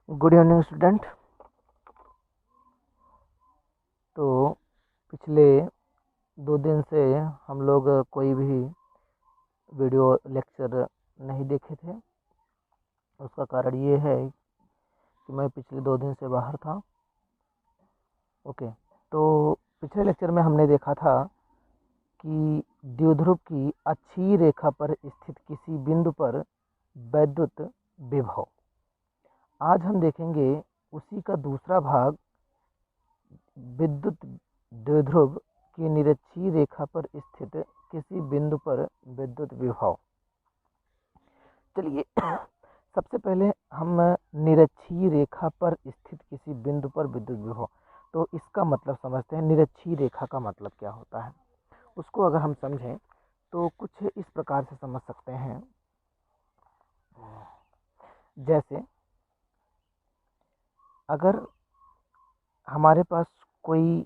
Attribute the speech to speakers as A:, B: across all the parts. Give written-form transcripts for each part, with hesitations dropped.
A: Good evening student. तो पिछले 2 दिन से हम लोग कोई भी वीडियो लेक्चर नहीं देखे थे। उसका कारण ये है कि मैं पिछले 2 दिन से बाहर था। ओके, तो पिछले लेक्चर में हमने देखा था कि द्विध्रुव की अक्षीय रेखा पर स्थित किसी बिंदु पर वैद्युत विभव। आज हम देखेंगे उसी का दूसरा भाग, विद्युत द्विध्रुव की निरक्षीय रेखा पर स्थित किसी बिंदु पर विद्युत विभव। चलिए सबसे पहले हम निरक्षीय रेखा पर स्थित किसी बिंदु पर विद्युत विभव, तो इसका मतलब समझते हैं। निरक्षीय रेखा का मतलब क्या होता है, उसको अगर हम समझें तो कुछ इस प्रकार से समझ सकते हैं। जैसे अगर हमारे पास कोई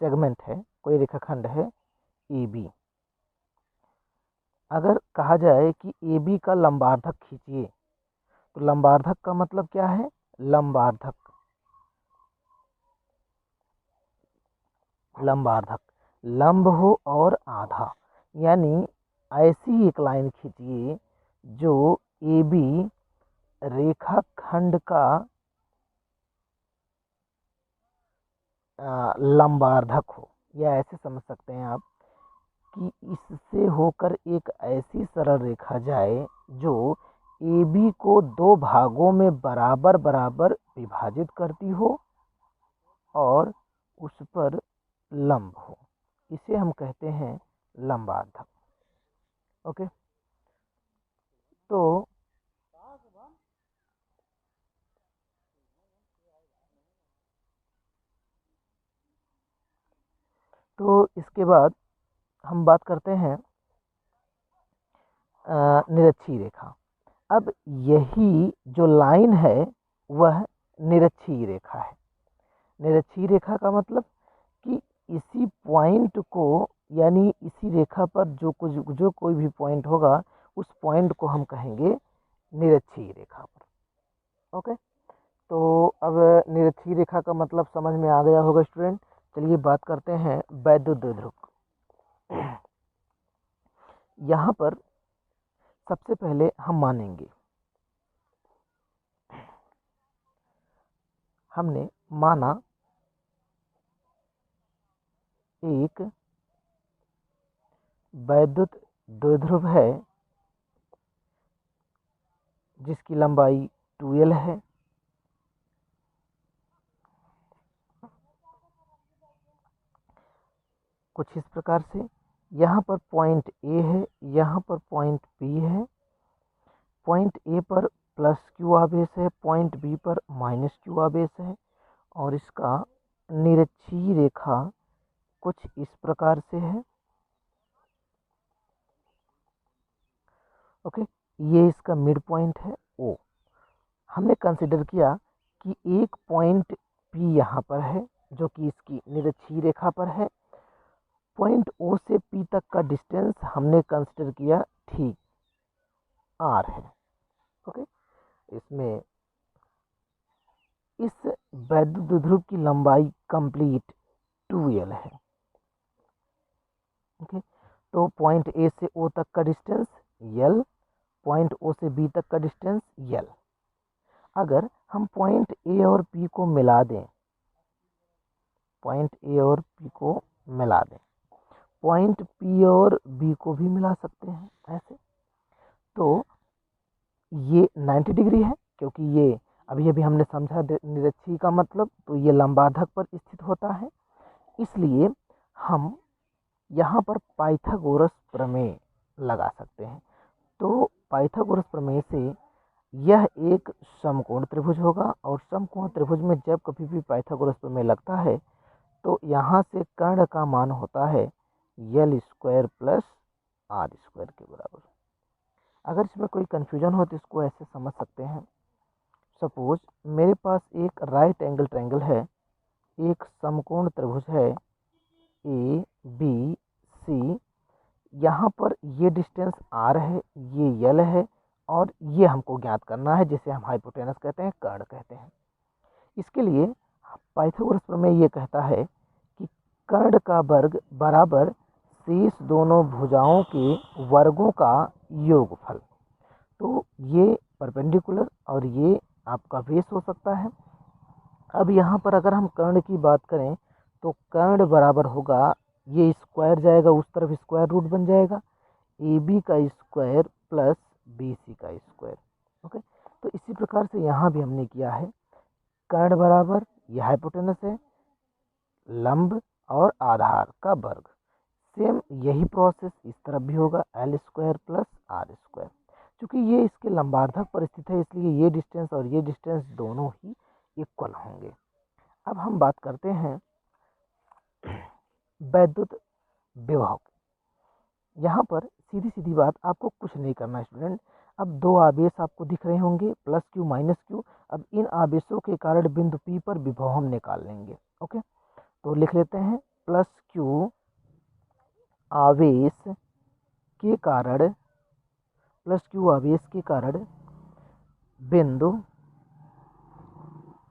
A: सेगमेंट है, कोई रेखाखंड है ए बी, अगर कहा जाए कि ए बी का लंबार्धक खींचिए, तो लंबार्धक का मतलब क्या है? लंबार्धक लंब हो और आधा, यानी ऐसी एक लाइन खींचिए जो ए बी रेखाखंड का लंबार्धक हो। या ऐसे समझ सकते हैं आप कि इससे होकर एक ऐसी सरल रेखा जाए जो ए बी को 2 भागों में बराबर बराबर विभाजित करती हो और उस पर लंब हो। इसे हम कहते हैं लंबार्धक। ओके, तो इसके बाद हम बात करते हैं निरक्षीय रेखा। अब यही जो लाइन है वह निरक्षीय रेखा है। निरक्षीय रेखा का मतलब कि इसी पॉइंट को, यानी इसी रेखा पर जो कोई भी पॉइंट होगा, उस पॉइंट को हम कहेंगे निरक्षीय रेखा पर। ओके, तो अब निरक्षीय रेखा का मतलब समझ में आ गया होगा स्टूडेंट। चलिए बात करते हैं वैद्युत द्विध्रुव। यहाँ पर सबसे पहले हम मानेंगे, हमने माना एक वैद्युत द्विध्रुव है जिसकी लंबाई 2l है। कुछ इस प्रकार से यहाँ पर पॉइंट ए है, यहाँ पर पॉइंट बी है। पॉइंट ए पर प्लस क्यू आवेश है, पॉइंट बी पर माइनस क्यू आवेश है, और इसका निरक्षीय रेखा कुछ इस प्रकार से है। ओके, ये इसका मिड पॉइंट है ओ। हमने कंसिडर किया कि एक पॉइंट पी यहाँ पर है जो कि इसकी निरक्षीय रेखा पर है। पॉइंट ओ से पी तक का डिस्टेंस हमने कंसिडर किया ठीक आर है। ओके, इसमें इस वैद्युत द्विध्रुव की लंबाई कंप्लीट 2l है। ओके, तो पॉइंट ए से ओ तक का डिस्टेंस l, पॉइंट ओ से बी तक का डिस्टेंस l। अगर हम पॉइंट ए और पी को मिला दें, पॉइंट ए और पी को मिला दें, पॉइंट पी और बी को भी मिला सकते हैं ऐसे, तो ये 90 डिग्री है, क्योंकि ये अभी अभी हमने समझा निरक्षीय का मतलब, तो ये लंबार्धक पर स्थित होता है। इसलिए हम यहाँ पर पाइथागोरस प्रमेय लगा सकते हैं। तो पाइथागोरस प्रमेय से यह एक समकोण त्रिभुज होगा, और समकोण त्रिभुज में जब कभी भी पाइथागोरस प्रमेय लगता है तो यहाँ से कर्ण का मान होता है l square plus R square के बराबर। अगर इसमें कोई कन्फ्यूजन हो तो इसको ऐसे समझ सकते हैं। सपोज मेरे पास एक राइट एंगल ट्रायंगल है, एक समकोण त्रिभुज है ए बी सी। यहाँ पर ये डिस्टेंस आर है, ये यल है, और ये हमको ज्ञात करना है, जिसे हम हाइपोटेनस कहते हैं, कर्ण कहते हैं। इसके लिए पाइथागोरस प्रमेय ये कहता है कि कर्ण का वर्ग बराबर शेष दोनों भुजाओं के वर्गों का योगफल। तो ये परपेंडिकुलर और ये आपका बेस हो सकता है। अब यहाँ पर अगर हम कर्ण की बात करें तो कर्ण बराबर होगा, ये स्क्वायर जाएगा उस तरफ, स्क्वायर रूट बन जाएगा ए बी का स्क्वायर प्लस बी सी का स्क्वायर। ओके, तो इसी प्रकार से यहाँ भी हमने किया है, कर्ण बराबर ये हाइपोटेनस है, लंब और आधार का वर्ग, सेम यही प्रोसेस इस तरफ भी होगा, L square plus R square. क्योंकि ये इसके लंबार्धक पर स्थित है, इसलिए ये डिस्टेंस और ये डिस्टेंस दोनों ही इक्वल होंगे। अब हम बात करते हैं वैद्युत विभव। यहाँ पर सीधी सीधी बात, आपको कुछ नहीं करना है स्टूडेंट। अब दो आवेश आपको दिख रहे होंगे, प्लस क्यू माइनस क्यू। अब इन आवेशों के कारण बिंदु पी पर विभव हम निकाल लेंगे। ओके, तो लिख लेते हैं प्लस क्यू आवेश के कारण, प्लस क्यू आवेश के कारण बिंदु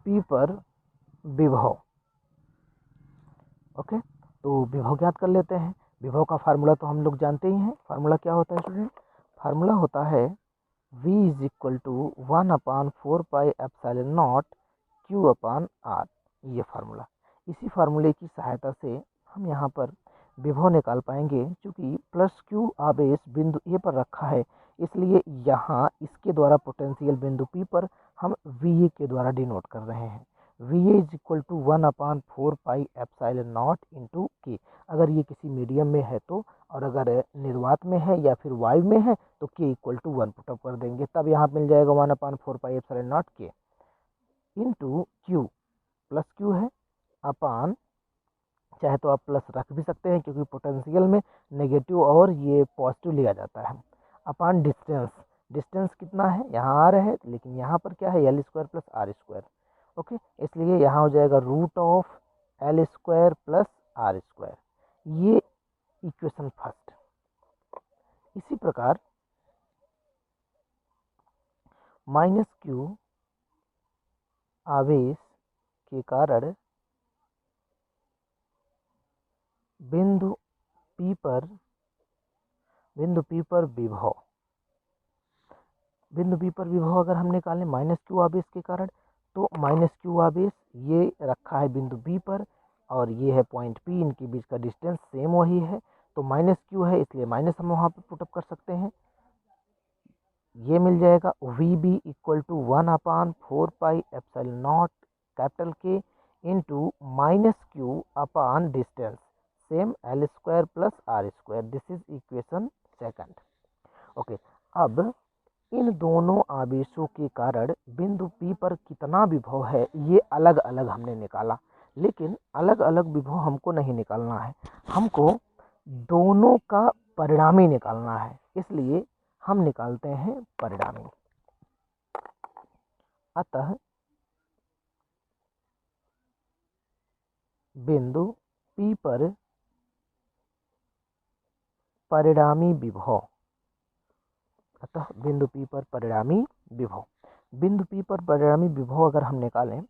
A: पी पर विभव। ओके, तो विभव ज्ञात कर लेते हैं। विभव का फार्मूला तो हम लोग जानते ही हैं। फार्मूला क्या होता है स्टूडेंट? फार्मूला होता है V is equal to 1/4πε0 Q/R। ये फार्मूला, इसी फार्मूले की सहायता से हम यहाँ पर विभव निकाल पाएंगे। क्योंकि प्लस क्यू आवेश बिंदु ए पर रखा है, इसलिए यहाँ इसके द्वारा पोटेंशियल बिंदु पी पर हम VA के द्वारा डिनोट कर रहे हैं। VA is equal to 1/4πε0 into k. अगर ये किसी मीडियम में है तो, और अगर निर्वात में है या फिर वायु में है तो के इक्वल टू 1 पुटअप कर देंगे, तब यहाँ मिल जाएगा 1/4πε0 के इंटू क्यू। प्लस क्यू है अपान, चाहे तो आप प्लस रख भी सकते हैं क्योंकि पोटेंशियल में नेगेटिव और ये पॉजिटिव लिया जाता है, अपान डिस्टेंस। डिस्टेंस कितना है, यहाँ आर है, लेकिन यहाँ पर क्या है, L square plus R square. Okay, इसलिए यहाँ हो जाएगा root of L square plus R square. ये इक्वेशन फर्स्ट। इसी प्रकार माइनस क्यू आवेश के कारण बिंदु पी पर विभव। बिंदु पी पर विभव अगर हम निकालें माइनस क्यू आवेश के कारण, तो माइनस क्यू आवेश ये रखा है बिंदु बी पर और ये है पॉइंट पी, इनके बीच का डिस्टेंस सेम वही है, तो माइनस क्यू है इसलिए माइनस हम वहाँ पर पुटअप कर सकते हैं। ये मिल जाएगा V B equal to 1/4πε0 capital K into minus Q upon distance, same L square plus R square. This is equation second. Okay, अब इन दोनों आवेशों के कारण बिंदु P पर कितना विभव है ये अलग अलग हमने निकाला, लेकिन अलग अलग विभव हमको नहीं निकालना है, हमको दोनों का परिणामी निकालना है। इसलिए हम निकालते हैं परिणामी। अतः बिंदु P पर परिणामी विभव, अतः बिंदु P पर परिणामी विभव। बिंदु P पर परिणामी विभव अगर हम निकालें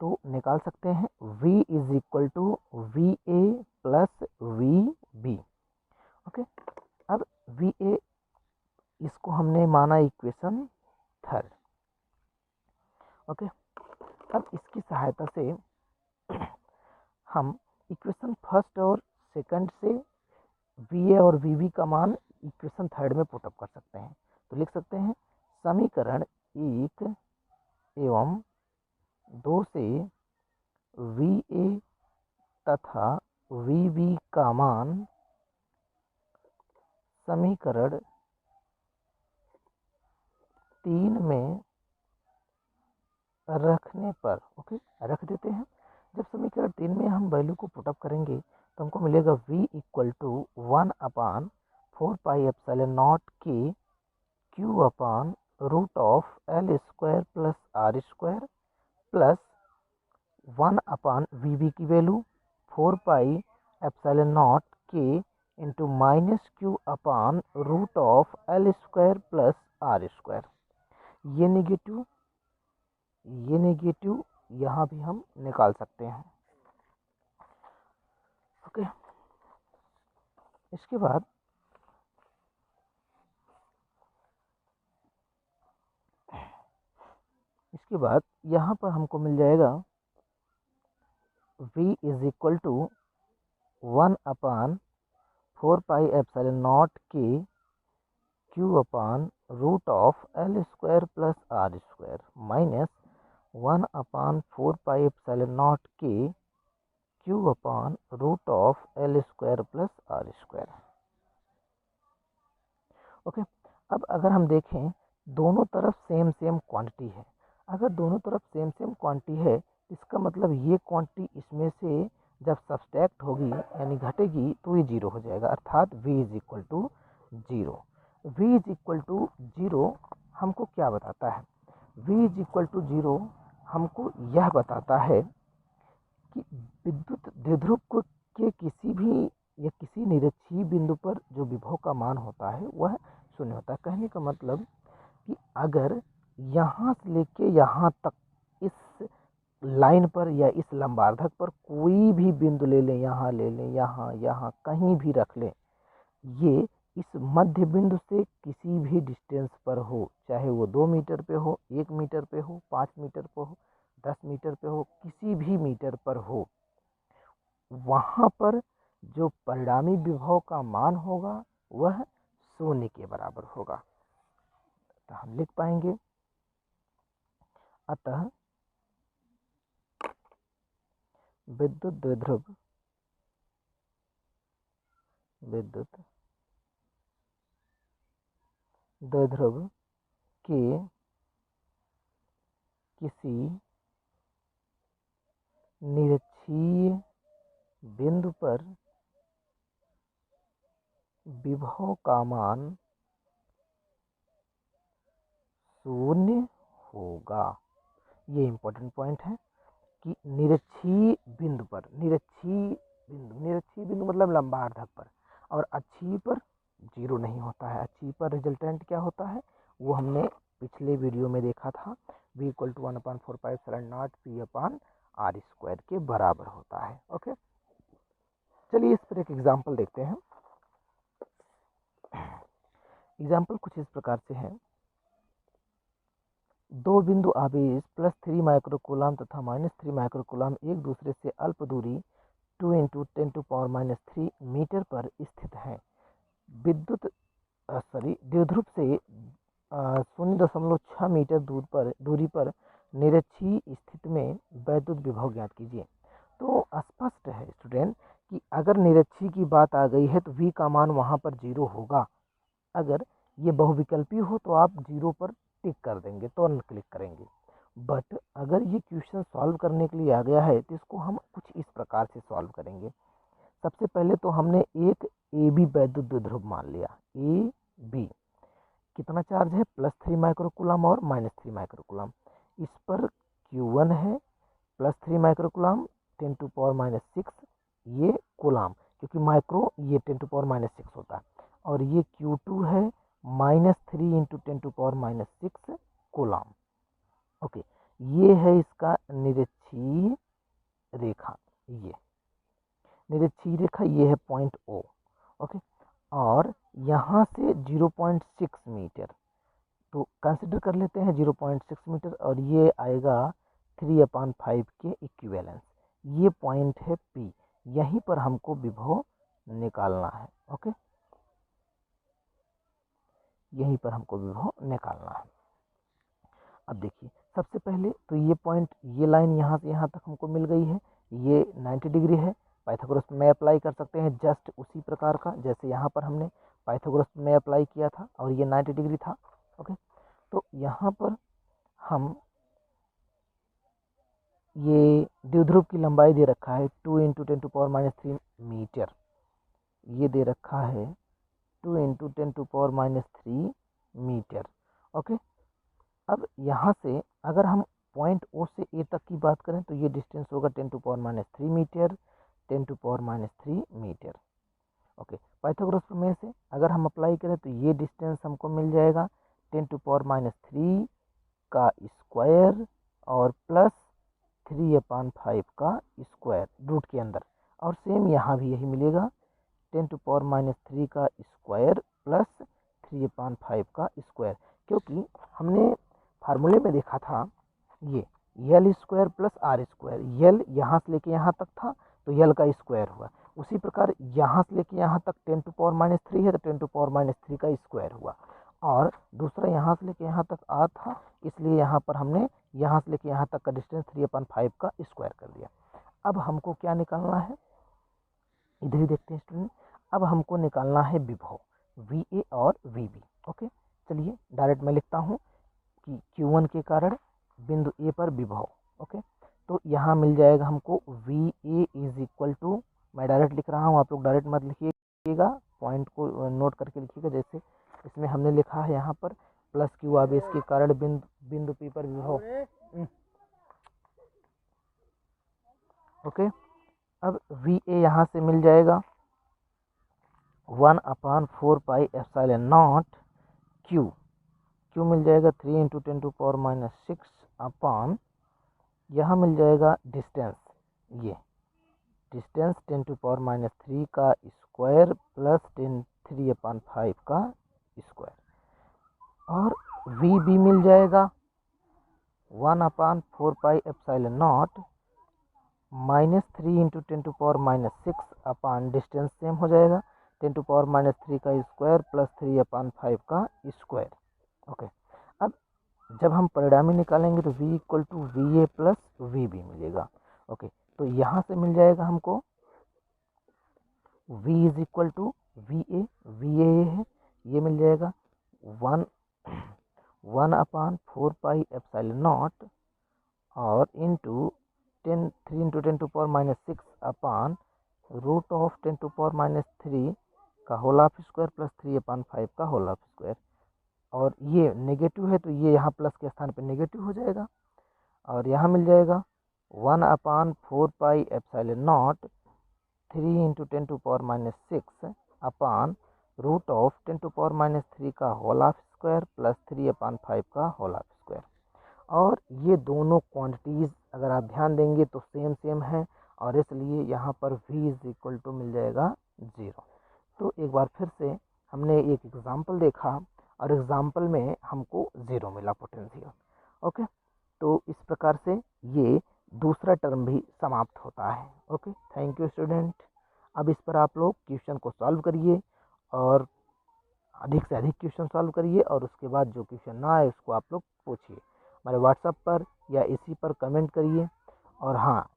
A: तो निकाल सकते हैं V is equal to VA plus VB। Okay, अब VA इसको हमने माना इक्वेशन थर्ड। ओके, अब इसकी सहायता से हम इक्वेशन फर्स्ट और सेकंड से VA और VB का मान इक्वेशन थर्ड में पुटअप कर सकते हैं। तो लिख सकते हैं समीकरण 1 एवं 2 से VA तथा VB का मान समीकरण 3 में रखने पर, ओके रख देते हैं। जब समीकरण 3 में हम वैल्यू को पुटअप करेंगे तो हमको मिलेगा V इक्वल टू 1/4πε0 के Q upon root of L square plus R square plus 1/VB की वैल्यू 4πε0 के into minus Q upon root of L square plus R square. ये नेगेटिव यहाँ भी हम निकाल सकते हैं। ओके, इसके बाद यहाँ पर हमको मिल जाएगा v is equal to 1/4πε0 k q upon root of L square plus R square minus 1/4πε0 k q upon root of L square plus R square. Okay, अब अगर हम देखें दोनों तरफ सेम क्वांटिटी है। अगर दोनों तरफ सेम क्वांटिटी है, इसका मतलब ये क्वांटिटी इसमें से जब सब्सट्रैक्ट होगी यानी घटेगी तो ये जीरो हो जाएगा, अर्थात v is equal to zero. v is equal to zero हमको क्या बताता है? v is equal to zero हमको यह बताता है कि विद्युत द्विध्रुव को के किसी भी या किसी निरक्षीय बिंदु पर जो विभव का मान होता है वह शून्य होता है। कहने का मतलब कि अगर यहाँ से लेके यहाँ तक इस लाइन पर या इस लंबार्धक पर कोई भी बिंदु ले लें, यहाँ ले लें, यहाँ कहीं भी रख लें, ये इस मध्य बिंदु से किसी भी डिस्टेंस पर हो, चाहे वो 2 मीटर पे हो, 1 मीटर पे हो, 5 मीटर पे हो, 10 मीटर पे हो, किसी भी मीटर पर हो, वहाँ पर जो परिणामी विभव का मान होगा वह शून्य के बराबर होगा। तो हम लिख पाएंगे, अतः विद्युत द्विध्रुव के किसी निरक्षीय बिंदु पर विभव का मान शून्य होगा। ये इम्पोर्टेंट पॉइंट है कि निरक्षीय बिंदु पर, निरक्षीय बिंदु मतलब लंबार्धक पर, और अक्षीय पर जीरो नहीं होता है। अक्षीय पर रिजल्टेंट क्या होता है वो हमने पिछले वीडियो में देखा था, v equal to 1/4πε0 p upon R square के बराबर होता है। ओके, चलिए इस पर एक एग्जाम्पल देखते हैं। एग्जाम्पल कुछ इस प्रकार से है, दो बिंदु आवेश +3 माइक्रोकूलम तथा -3 माइक्रोकूलम एक दूसरे से अल्प दूरी 2 × 10⁻³ मीटर पर स्थित हैं। द्विध्रुव से 0.6 मीटर दूरी पर निरक्षीय स्थिति में वैद्युत विभव ज्ञात कीजिए। तो स्पष्ट है स्टूडेंट कि अगर निरक्षीय की बात आ गई है तो v का मान वहाँ पर जीरो होगा। अगर ये बहुविकल्पी हो तो आप जीरो पर टिक कर देंगे, तुरंत क्लिक करेंगे। बट अगर ये क्वेश्चन सॉल्व करने के लिए आ गया है तो इसको हम कुछ इस प्रकार से सॉल्व करेंगे। सबसे पहले तो हमने एक ए बी वैद्युत द्विध्रुव मान लिया। ए बी कितना चार्ज है? +3 माइक्रोकूलम और -3 माइक्रोकूलम। इस पर Q1 है +3 माइक्रोकूलम 10⁻⁶, ये कूलम, क्योंकि माइक्रो ये 10⁻⁶ होता है, और ये Q2 है -3 × 10⁻⁶ कूलम। ओके, ये है इसका निरक्षीय रेखा, ये निरक्षीय रेखा, ये है पॉइंट O। ओके, और यहाँ से 0.6 मीटर, तो कंसिडर कर लेते हैं 0.6 मीटर, और ये आएगा 3/5 के इक्विवेलेंस। ये पॉइंट है P, यहीं पर हमको विभव निकालना है। ओके, यहीं पर हमको विभव निकालना है। अब देखिए, सबसे पहले तो ये पॉइंट, ये लाइन यहाँ से यहाँ तक हमको मिल गई है, ये 90 डिग्री है। पाइथागोरस में अप्लाई कर सकते हैं जस्ट उसी प्रकार का जैसे यहाँ पर हमने पाइथागोरस में अप्लाई किया था, और ये 90 डिग्री था। ओके, तो यहाँ पर हम ये द्विध्रुव की लंबाई दे रखा है 2 × 10⁻³ मीटर, ये दे रखा है 2 × 10⁻³ मीटर। ओके, अब यहाँ से अगर हम पॉइंट O से A तक की बात करें तो ये डिस्टेंस होगा 10⁻³ मीटर, 10⁻³ मीटर। ओके, पाइथागोरस प्रमेय से अगर हम अप्लाई करें तो ये डिस्टेंस हमको मिल जाएगा 10⁻³ का स्क्वायर और प्लस 3/5 का स्क्वायर रूट के अंदर। और सेम यहाँ भी यही मिलेगा, 10⁻³ का स्क्वायर प्लस 3/5 का स्क्वायर, क्योंकि हमने फार्मूले में देखा था ये L square plus R square, L यहाँ से लेके यहाँ तक था तो यल का स्क्वायर हुआ। उसी प्रकार यहाँ से लेके यहाँ तक 10⁻³ है तो 10⁻³ का स्क्वायर हुआ। और दूसरा यहाँ से लेके यहाँ तक आर था, इसलिए यहाँ पर हमने यहाँ से लेके यहाँ तक का डिस्टेंस 3/5 का स्क्वायर कर दिया। अब हमको क्या निकालना है, इधर ही देखते हैं स्टूडेंट। अब हमको निकालना है विभव VA और VB। ओके, चलिए डायरेक्ट मैं लिखता हूँ कि Q1 के कारण बिंदु A पर विभव। ओके, तो यहाँ मिल जाएगा हमको VA इज इक्वल टू, मैं डायरेक्ट लिख रहा हूँ, आप लोग डायरेक्ट मत लिखिएगा, पॉइंट को नोट करके लिखिएगा। जैसे इसमें हमने लिखा है यहाँ पर प्लस Q आवेश के कारण बिंदु P पर विभव। ओके, अब VA यहाँ से मिल जाएगा 1/4πε0 Q मिल जाएगा 3 × 10⁻⁶ अपान, यहाँ मिल जाएगा डिस्टेंस, ये डिस्टेंस 10⁻³ का स्क्वायर प्लस 3/5 का स्क्वायर। और VB मिल जाएगा 1/4πε0 -3 × 10⁻⁶ अपान, डिस्टेंस सेम हो जाएगा 10⁻³ का स्क्वायर प्लस 3/5 का स्क्वायर। ओके, अब जब हम परिणामी निकालेंगे तो V = VA प्लस VB मिलेगा। ओके, तो यहाँ से मिल जाएगा हमको V = VA है, ये मिल जाएगा 1/4πε0 और इंटू 3 × 10⁻⁶ अपान √10⁻³ का होल ऑफ स्क्वायर प्लस 3/5 का होल ऑफ स्क्वायर। और ये नेगेटिव है तो ये यहाँ प्लस के स्थान पे नेगेटिव हो जाएगा। और यहाँ मिल जाएगा 1/4πε0 3 × 10⁻⁶ अपान √10⁻³ का होल ऑफ स्क्वायर प्लस 3/5 का होल ऑफ स्क्वायर। और ये दोनों क्वांटिटीज़ अगर आप ध्यान देंगे तो सेम है, और इसलिए यहाँ पर V = मिल जाएगा 0। तो एक बार फिर से हमने एक एग्जाम्पल देखा और एग्जाम्पल में हमको 0 मिला पोटेंशियल। ओके, तो इस प्रकार से ये दूसरा टर्म भी समाप्त होता है। Okay, thank you student. अब इस पर आप लोग क्वेश्चन को सॉल्व करिए और अधिक से अधिक क्वेश्चन सॉल्व करिए, और उसके बाद जो क्वेश्चन ना आए उसको आप लोग पूछिए हमारे व्हाट्सएप पर या इसी पर कमेंट करिए। और हाँ,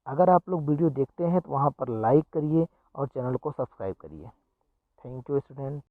A: अगर आप लोग वीडियो देखते हैं तो वहाँ पर लाइक करिए और चैनल को सब्सक्राइब करिए। Thank you student.